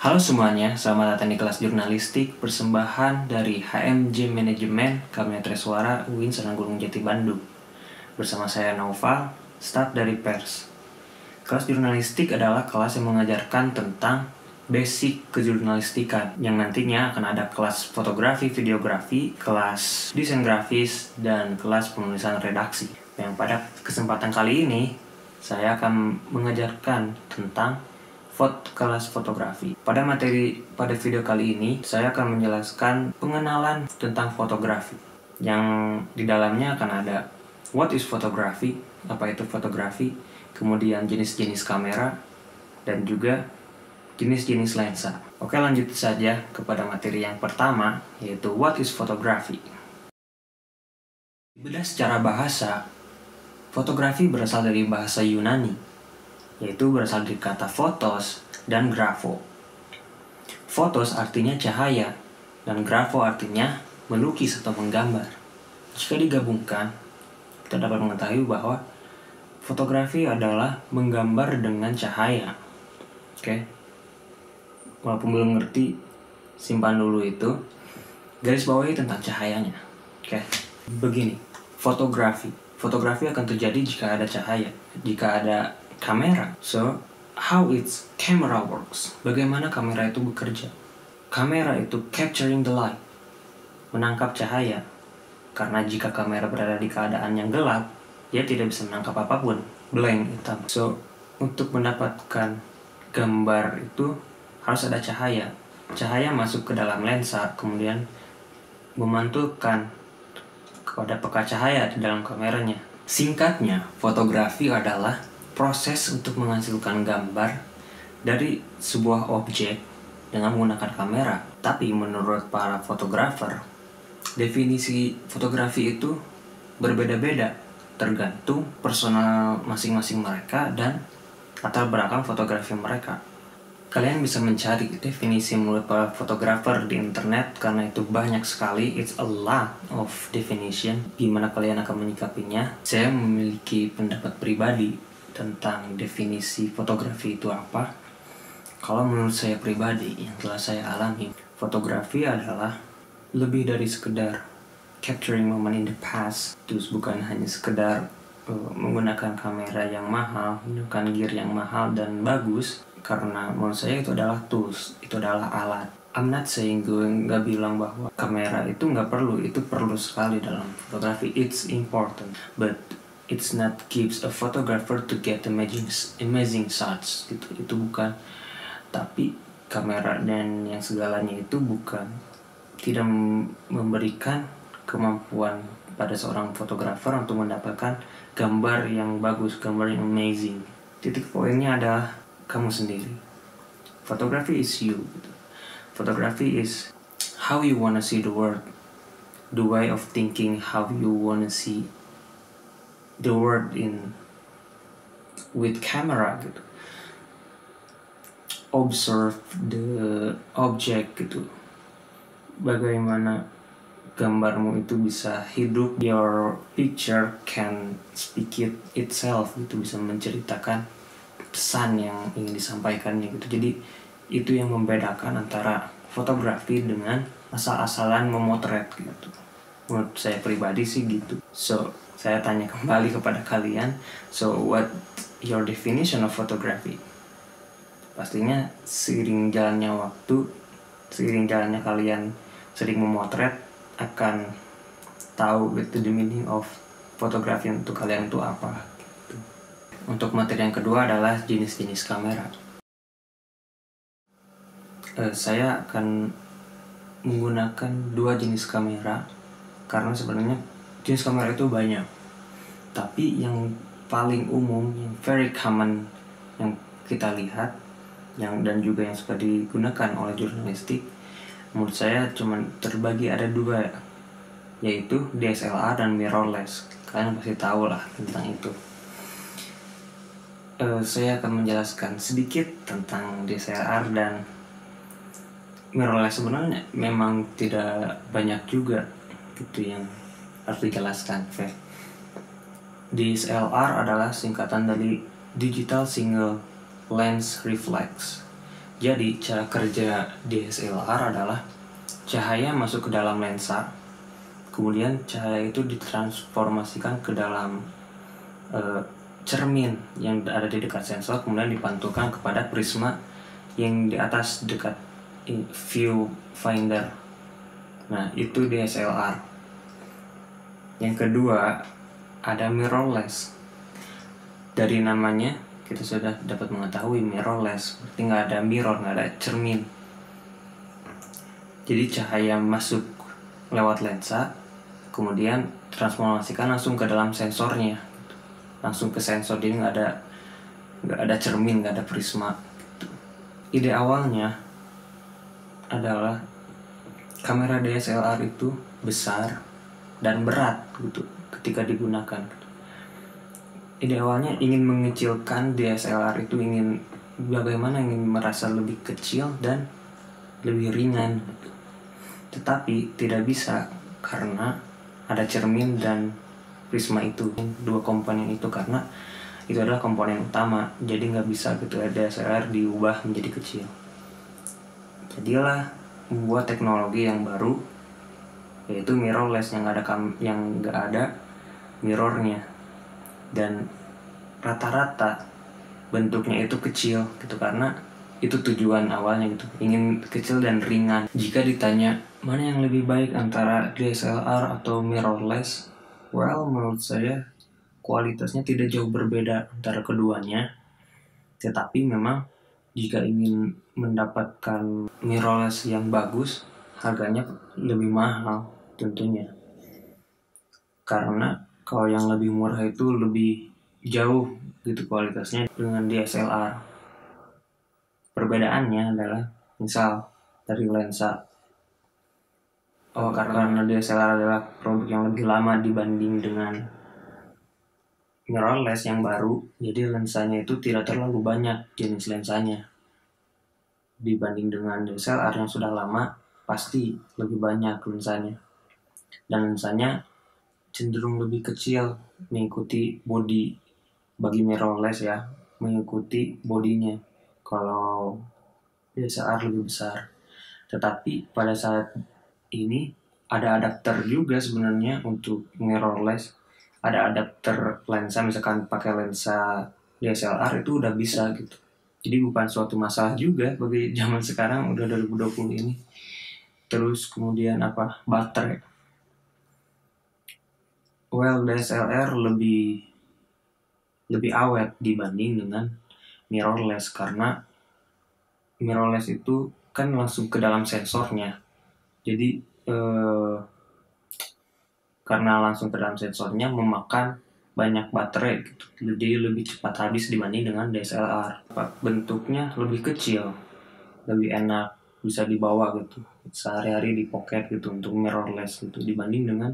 Halo semuanya, selamat datang di kelas jurnalistik persembahan dari HMJ Manajemen Kabinet Suara UIN Serang Gunung Jati Bandung. Bersama saya Naufal, staf dari Pers. Kelas jurnalistik adalah kelas yang mengajarkan tentang basic kejurnalistikan, yang nantinya akan ada kelas fotografi, videografi, kelas desain grafis, dan kelas penulisan redaksi. Yang pada kesempatan kali ini, saya akan mengajarkan tentang kelas fotografi. Pada video kali ini, saya akan menjelaskan pengenalan tentang fotografi. Yang di dalamnya akan ada what is photography, apa itu fotografi, kemudian jenis-jenis kamera, dan juga jenis-jenis lensa. Oke, lanjut saja kepada materi yang pertama, yaitu what is photography. Bedah secara bahasa, fotografi berasal dari bahasa Yunani, yaitu berasal dari kata photos dan grafo. Photos artinya cahaya, dan grafo artinya melukis atau menggambar. Jika digabungkan, kita dapat mengetahui bahwa fotografi adalah menggambar dengan cahaya. Oke. Walaupun belum ngerti, simpan dulu itu. Garis bawahi tentang cahayanya. Oke. Begini, fotografi akan terjadi jika ada cahaya, jika ada kamera. So, how its camera works? Bagaimana kamera itu bekerja? Kamera itu capturing the light, menangkap cahaya. Karena jika kamera berada di keadaan yang gelap, dia tidak bisa menangkap apapun, blank, hitam. So, untuk mendapatkan gambar itu harus ada cahaya. Cahaya masuk ke dalam lensa, kemudian memantulkan kepada peka cahaya di dalam kameranya. Singkatnya, fotografi adalah proses untuk menghasilkan gambar dari sebuah objek dengan menggunakan kamera. Tapi menurut para fotografer, definisi fotografi itu berbeda-beda tergantung personal masing-masing mereka dan latar belakang fotografi mereka. Kalian bisa mencari definisi menurut para fotografer di internet karena itu banyak sekali, it's a lot of definition. Gimana kalian akan menyikapinya? Saya memiliki pendapat pribadi tentang definisi fotografi itu apa. Kalau menurut saya pribadi yang telah saya alami, fotografi adalah lebih dari sekedar capturing moment in the past. Terus bukan hanya sekedar menggunakan kamera yang mahal, menggunakan gear yang mahal dan bagus. Karena menurut saya itu adalah tools, itu adalah alat. I'm not saying, gue nggak bilang bahwa kamera itu nggak perlu, itu perlu sekali dalam fotografi. It's important, but it's not gives a photographer to get amazing shots gitu. Itu bukan. Tapi kamera dan yang segalanya itu bukan, tidak memberikan kemampuan pada seorang fotografer untuk mendapatkan gambar yang bagus, gambar yang amazing. Titik poinnya adalah kamu sendiri. Photography is you gitu. Photography is how you wanna see the world, the way of thinking, how you wanna see the world in with camera gitu. Observe the object gitu. Bagaimana gambarmu itu bisa hidup, your picture can speak itself gitu, bisa menceritakan pesan yang ingin disampaikannya gitu. Jadi itu yang membedakan antara fotografi dengan asal-asalan memotret gitu. Menurut saya pribadi sih gitu. So, saya tanya kembali kepada kalian, so what your definition of photography? Pastinya seiring jalannya waktu, seiring jalannya kalian sering memotret, akan tahu gitu the meaning of fotografi untuk kalian itu apa. Untuk materi yang kedua adalah jenis-jenis kamera. Saya akan menggunakan dua jenis kamera karena sebenarnya jenis kamera itu banyak. Tapi yang paling umum, yang very common yang kita lihat, dan juga yang suka digunakan oleh jurnalistik, menurut saya cuma terbagi ada dua, yaitu DSLR dan mirrorless. Kalian pasti tahu lah tentang itu. Saya akan menjelaskan sedikit tentang DSLR dan mirrorless. Sebenarnya memang tidak banyak juga gitu yang harus dijelaskan. DSLR adalah singkatan dari Digital Single Lens Reflex. Jadi cara kerja DSLR adalah cahaya masuk ke dalam lensa, kemudian cahaya itu ditransformasikan ke dalam cermin yang ada di dekat sensor, kemudian dipantulkan kepada prisma yang di atas dekat viewfinder. Nah, itu DSLR. Yang kedua, ada mirrorless. Dari namanya kita sudah dapat mengetahui mirrorless, berarti nggak ada mirror, nggak ada cermin. Jadi cahaya masuk lewat lensa, kemudian transformasikan langsung ke dalam sensornya, langsung ke sensor. Jadi nggak ada cermin, nggak ada prisma. Ide awalnya adalah kamera DSLR itu besar dan berat gitu ketika digunakan. Ide awalnya ingin mengecilkan DSLR itu, ingin merasa lebih kecil dan lebih ringan. Tetapi tidak bisa karena ada cermin dan prisma itu, dua komponen itu, karena itu adalah komponen utama. Jadi nggak bisa gitu DSLR diubah menjadi kecil. Jadilah membuat teknologi yang baru, yaitu mirrorless, yang nggak ada mirrornya, dan rata-rata bentuknya itu kecil gitu, karena itu tujuan awalnya gitu, ingin kecil dan ringan. Jika ditanya mana yang lebih baik antara DSLR atau mirrorless, menurut saya kualitasnya tidak jauh berbeda antara keduanya. Tetapi memang jika ingin mendapatkan mirrorless yang bagus, harganya lebih mahal tentunya. Karena kalau yang lebih murah itu lebih jauh gitu kualitasnya dengan DSLR. Perbedaannya adalah misal dari lensa. Karena DSLR adalah produk yang lebih lama dibanding dengan mirrorless yang baru, jadi lensanya itu tidak terlalu banyak jenis lensanya. Dibanding dengan DSLR yang sudah lama, pasti lebih banyak lensanya. Dan lensanya cenderung lebih kecil, mengikuti body. Bagi mirrorless ya, mengikuti bodinya. Kalau DSLR lebih besar. Tetapi pada saat ini ada adapter juga sebenarnya untuk mirrorless. Ada adapter lensa, misalkan pakai lensa DSLR itu udah bisa gitu. Jadi bukan suatu masalah juga bagi zaman sekarang, udah 2020 ini. Terus kemudian baterai. DSLR lebih awet dibanding dengan mirrorless, karena mirrorless itu kan langsung ke dalam sensornya. Jadi karena langsung ke dalam sensornya memakan banyak baterai gitu. Jadi lebih cepat habis dibanding dengan DSLR. Bentuknya lebih kecil, lebih enak, bisa dibawa gitu sehari-hari di pocket gitu untuk mirrorless gitu, dibanding dengan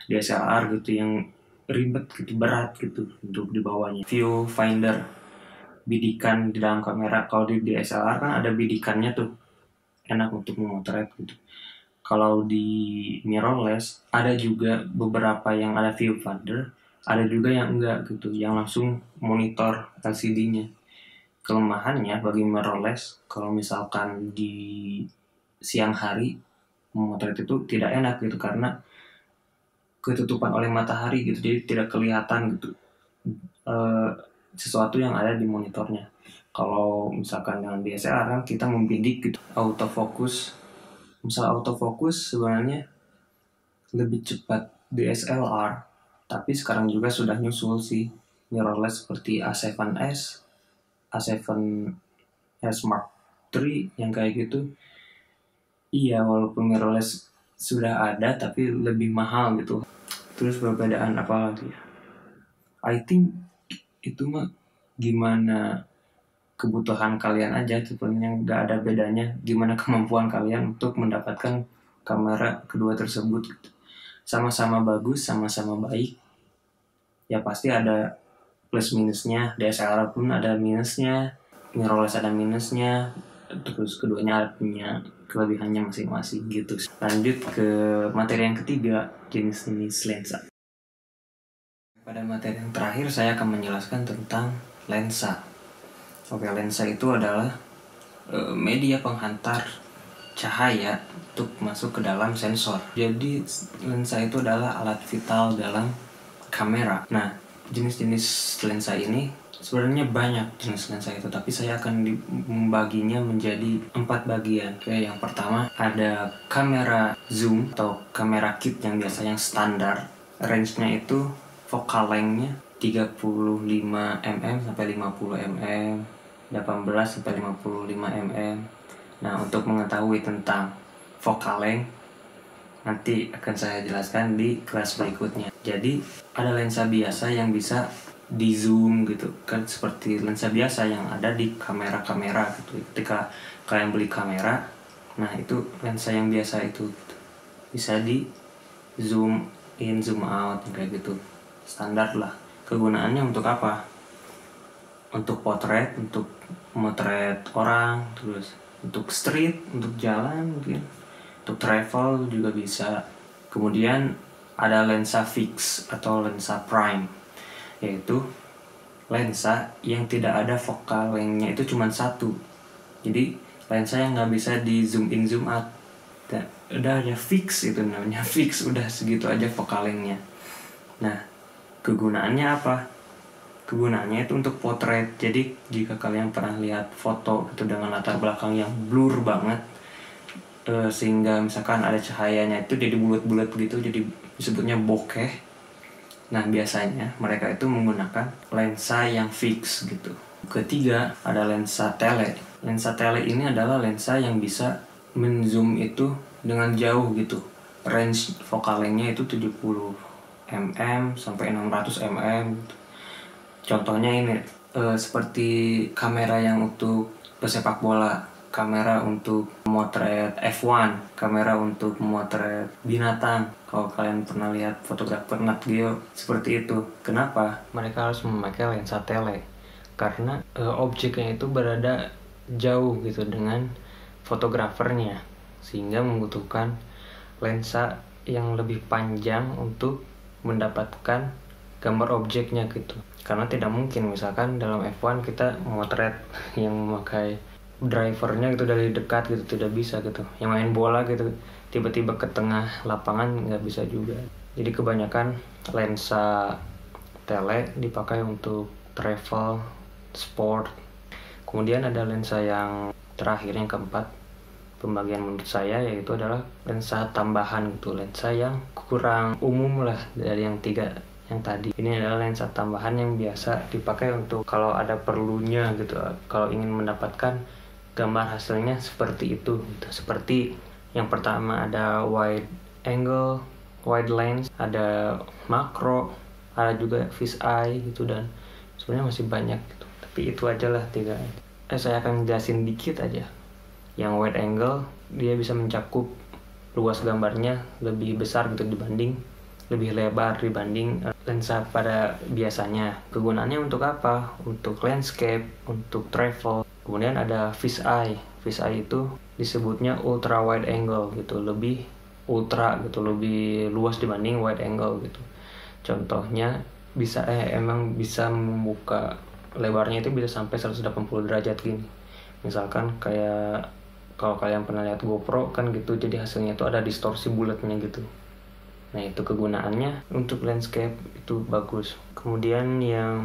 DSLR gitu yang ribet gitu, berat gitu untuk dibawanya. Viewfinder, bidikan di dalam kamera. Kalau di DSLR kan ada bidikannya tuh, enak untuk memotret gitu. Kalau di mirrorless ada juga beberapa yang ada viewfinder, ada juga yang enggak gitu, yang langsung monitor LCD-nya. Kelemahannya bagi mirrorless, kalau misalkan di siang hari memotret itu tidak enak gitu, karena ketutupan oleh matahari gitu, jadi tidak kelihatan gitu sesuatu yang ada di monitornya. Kalau misalkan dengan DSLR kan kita membidik gitu, autofocus. Misal autofocus sebenarnya lebih cepat DSLR, tapi sekarang juga sudah nyusul sih mirrorless seperti A7S, A7S Mark III yang kayak gitu. Iya, walaupun mirrorless sudah ada tapi lebih mahal gitu. Terus perbedaan apa lagi? I think itu mah gimana kebutuhan kalian aja, sebenarnya nggak ada bedanya. Gimana kemampuan kalian untuk mendapatkan kamera kedua tersebut gitu. Sama-sama bagus, sama-sama baik. Ya pasti ada plus minusnya. DSLR pun ada minusnya, mirrorless ada minusnya. Terus keduanya punya kelebihannya masing-masing gitu. Lanjut ke materi yang ketiga, jenis-jenis lensa. Pada materi yang terakhir saya akan menjelaskan tentang lensa. Lensa itu adalah media penghantar cahaya untuk masuk ke dalam sensor. Jadi lensa itu adalah alat vital dalam kamera. Nah, jenis-jenis lensa ini sebenarnya banyak jenis lensa itu, tapi saya akan membaginya menjadi 4 bagian. Oke, yang pertama ada kamera zoom atau kamera kit yang biasa yang standar. Range-nya itu focal length-nya 35 mm sampai 50 mm, 18 sampai 55 mm. Nah, untuk mengetahui tentang focal length nanti akan saya jelaskan di kelas berikutnya. Jadi ada lensa biasa yang bisa di zoom gitu kan, seperti lensa biasa yang ada di kamera-kamera gitu. Ketika kalian beli kamera, nah itu lensa yang biasa itu bisa di zoom in zoom out kayak gitu, standar lah. Kegunaannya untuk apa? Untuk potret, untuk memotret orang, terus untuk street, untuk jalan mungkin, untuk travel juga bisa. Kemudian ada lensa fix atau lensa prime, yaitu lensa yang tidak ada focal length-nya itu cuma satu. Jadi lensa yang nggak bisa di zoom in zoom out, udah aja fix, itu namanya fix, udah segitu aja focal length-nya. Nah, kegunaannya apa? Kegunaannya itu untuk potret. Jadi jika kalian pernah lihat foto itu dengan latar belakang yang blur banget, sehingga misalkan ada cahayanya itu jadi bulat-bulat gitu, jadi disebutnya bokeh. Nah, biasanya mereka itu menggunakan lensa yang fix gitu. Ketiga ada lensa tele. Lensa tele ini adalah lensa yang bisa menzoom itu dengan jauh gitu. Range focal length-nya itu 70 mm sampai 600 mm gitu. Contohnya ini seperti kamera yang untuk pesepak bola, kamera untuk memotret F1, kamera untuk memotret binatang. Kalau kalian pernah lihat fotografer Nat Geo seperti itu. Kenapa mereka harus memakai lensa tele? Karena objeknya itu berada jauh gitu dengan fotografernya, sehingga membutuhkan lensa yang lebih panjang untuk mendapatkan gambar objeknya gitu. Karena tidak mungkin misalkan dalam F1 kita memotret yang memakai drivernya gitu dari dekat gitu, tidak bisa gitu. Yang main bola gitu tiba-tiba ke tengah lapangan nggak bisa juga. Jadi kebanyakan lensa tele dipakai untuk travel, sport. Kemudian ada lensa yang terakhir, yang keempat pembagian menurut saya, yaitu adalah lensa tambahan gitu, lensa yang kurang umum lah dari yang tiga yang tadi. Ini adalah lensa tambahan yang biasa dipakai untuk kalau ada perlunya gitu, kalau ingin mendapatkan gambar hasilnya seperti itu gitu. Seperti yang pertama ada wide angle, wide lens, ada makro, ada juga fish eye gitu, dan sebenarnya masih banyak gitu. Tapi itu aja lah tiga. Saya akan jelasin dikit aja. Yang wide angle dia bisa mencakup luas gambarnya lebih besar gitu dibanding, lebih lebar dibanding lensa pada biasanya. Kegunaannya untuk apa? Untuk landscape, untuk travel. Kemudian ada fish eye. Fish eye itu disebutnya ultra wide angle gitu, lebih ultra gitu, lebih luas dibanding wide angle gitu. Contohnya bisa emang bisa membuka lebarnya itu bisa sampai 180 derajat gini. Misalkan kayak kalau kalian pernah lihat GoPro kan gitu, jadi hasilnya itu ada distorsi bulatnya gitu. Nah, itu kegunaannya untuk landscape itu bagus. Kemudian yang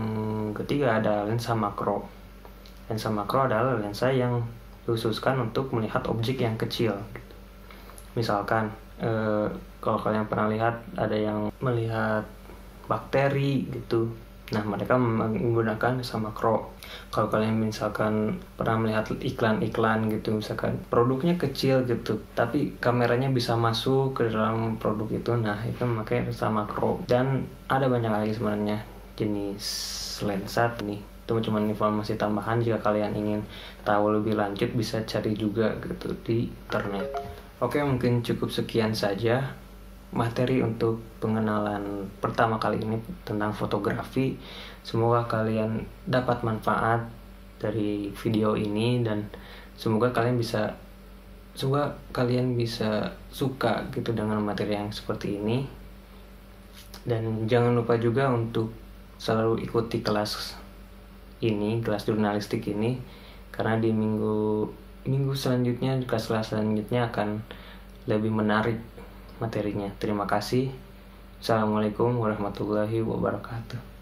ketiga ada lensa makro. Lensa makro adalah lensa yang dikhususkan untuk melihat objek yang kecil. Misalkan kalau kalian pernah lihat ada yang melihat bakteri gitu. Nah, mereka menggunakan lensa makro. Kalau kalian misalkan pernah melihat iklan-iklan gitu, misalkan produknya kecil gitu, tapi kameranya bisa masuk ke dalam produk itu, nah itu memakai lensa makro. Dan ada banyak lagi sebenarnya jenis lensa nih. Itu cuma informasi tambahan, jika kalian ingin tahu lebih lanjut bisa cari juga gitu di internet. Oke, mungkin cukup sekian saja materi untuk pengenalan pertama kali ini tentang fotografi. Semoga kalian dapat manfaat dari video ini, dan semoga kalian bisa suka gitu dengan materi yang seperti ini. Dan jangan lupa juga untuk selalu ikuti kelas ini, kelas jurnalistik ini, karena di minggu minggu selanjutnya, di kelas selanjutnya akan lebih menarik materinya. Terima kasih. Assalamualaikum warahmatullahi wabarakatuh.